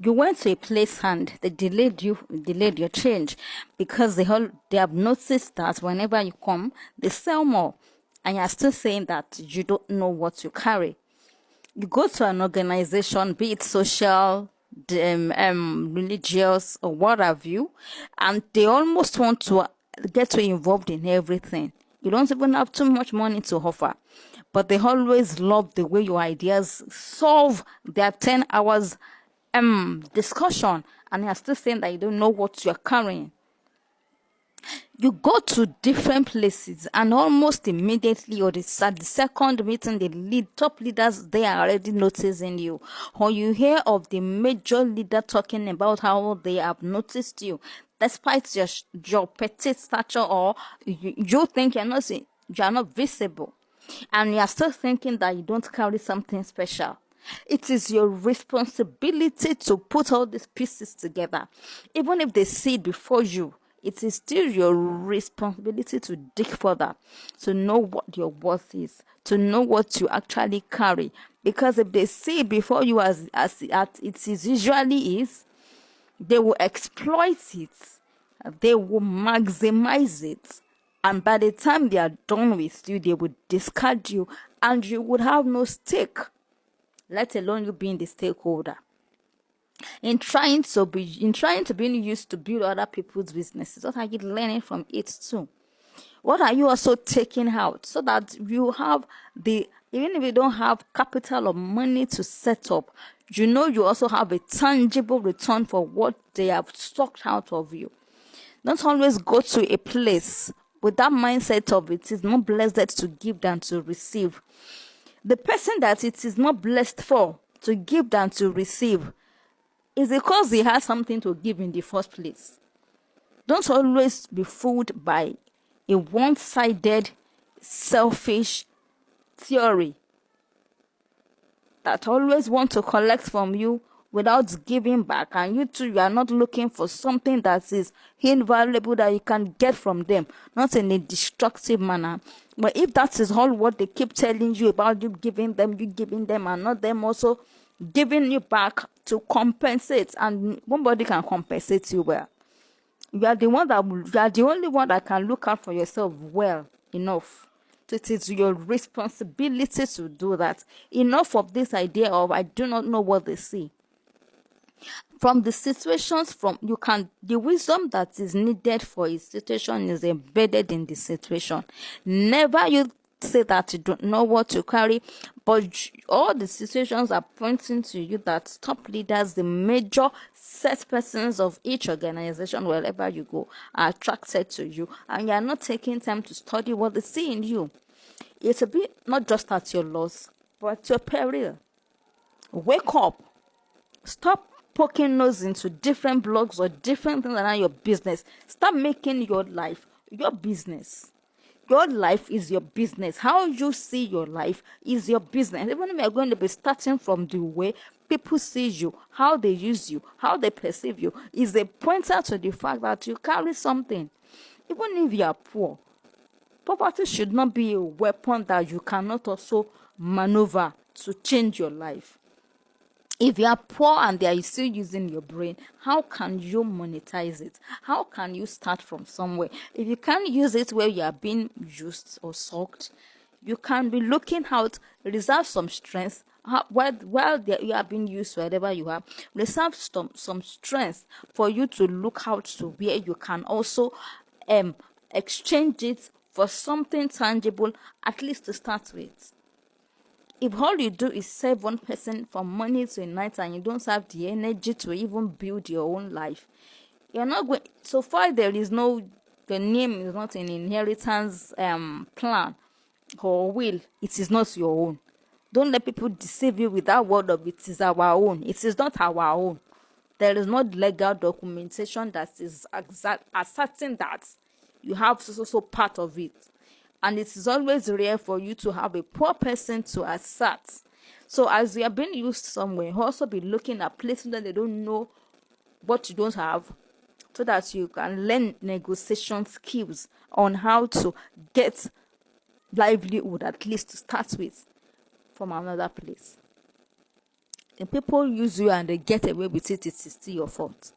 You went to a place and they delayed your change because they have noticed that whenever you come, they sell more, and you're still saying that you don't know what you carry. You go to an organization, be it social, religious, or what have you, and they almost want to get you involved in everything. You don't even have too much money to offer, but they always love the way your ideas solve their 10 hours discussion, and you're still saying that you don't know what you're carrying. You go to different places and almost immediately or at the second meeting, the top leaders, they are already noticing you, or you hear of the major leader talking about how they have noticed you despite your petite stature, or you think you're not visible, and you're still thinking that you don't carry something special. It is your responsibility to put all these pieces together. Even if they see it before you, it is still your responsibility to dig further, to know what your worth is, to know what you actually carry. Because if they see it before you as it is usually is, they will exploit it, they will maximize it, and by the time they are done with you, they would discard you, and you would have no stake, let alone you being the stakeholder. In trying to be used to build other people's businesses, what are you learning from it too? What are you also taking out so that you have even if you don't have capital or money to set up, you also have a tangible return for what they have sucked out of you. Don't always go to a place with that mindset of it is more blessed to give than to receive. The person that it is more blessed for to give than to receive is because he has something to give in the first place. Don't always be fooled by a one-sided, selfish theory that always want to collect from you without giving back, and you are not looking for something that is invaluable that you can get from them, not in a destructive manner. But if that is all what they keep telling you about, you giving them, and not them also giving you back to compensate, and nobody can compensate you well. You are the only one that can look out for yourself well enough. So it is your responsibility to do that. Enough of this idea of I do not know what they see. From the situations, the wisdom that is needed for a situation is embedded in the situation. Never you say that you don't know what to carry, but all the situations are pointing to you that top leaders, the major set persons of each organization, wherever you go, are attracted to you, and you are not taking time to study what they see in you. It's a bit not just at your loss, but at your peril. Wake up. Stop poking nose into different blogs or different things around your business. Start making your life your business. Your life is your business. How you see your life is your business. Even if you're going to be starting from the way people see you, how they use you, how they perceive you, is a pointer to the fact that you carry something. Even if you are poor, poverty should not be a weapon that you cannot also maneuver to change your life. If you are poor and they are still using your brain, how can you monetize it? How can you start from somewhere? If you can't use it where you are being used or sucked, you can be looking out, reserve some strength while you are being used wherever you are. Reserve some strength for you to look out to where you can also exchange it for something tangible, at least to start with. If all you do is serve one person from morning to night and you don't have the energy to even build your own life, you're not going. So far, the name is not an inheritance plan or will. It is not your own. Don't let people deceive you with that word of it is our own. It is not our own. There is not legal documentation that is asserting that you have so part of it. And it is always rare for you to have a poor person to assert. So as you are being used somewhere, also be looking at places that they don't know what you don't have, so that you can learn negotiation skills on how to get livelihood, at least to start with, from another place. If people use you and they get away with it, it is still your fault.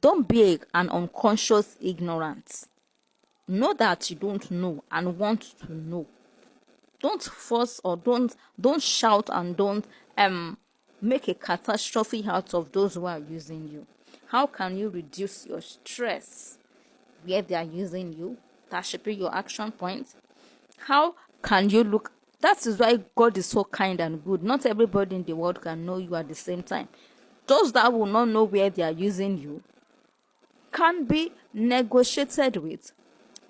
Don't be an unconscious ignorant. Know that you don't know and want to know. Don't force or don't shout, and don't make a catastrophe out of those who are using you. How can you reduce your stress where they are using you? That should be your action point. How can you look? That is why God is so kind and good. Not everybody in the world can know you at the same time. Those that will not know where they are using you can be negotiated with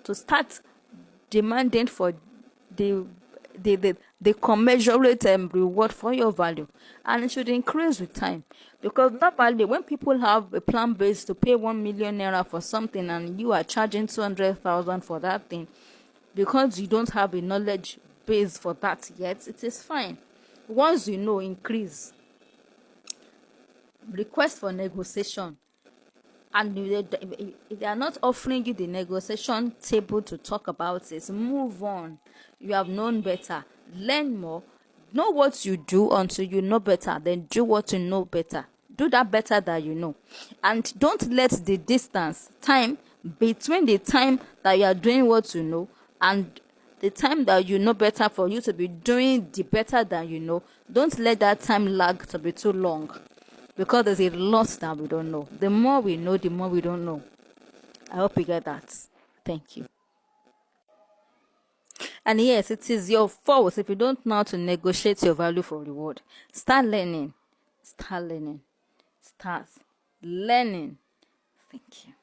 to start demanding for the commensurate reward for your value, and it should increase with time. Because normally when people have a plan base to pay 1 million naira for something and you are charging 200,000 for that thing, because you don't have a knowledge base for that yet, it is fine. Once you know, increase, request for negotiation. And if they are not offering you the negotiation table to talk about it, move on. You have known better. Learn more. Know what you do until you know better. Then do what you know better. Do that better that you know. And don't let the distance, time, between the time that you are doing what you know and the time that you know better for you to be doing the better than you know, don't let that time lag to be too long. Because there's a lot that we don't know. The more we know, the more we don't know. I hope you get that. Thank you. And yes, it is your fault if you don't know how to negotiate your value for reward. Start learning. Start learning. Start learning. Thank you.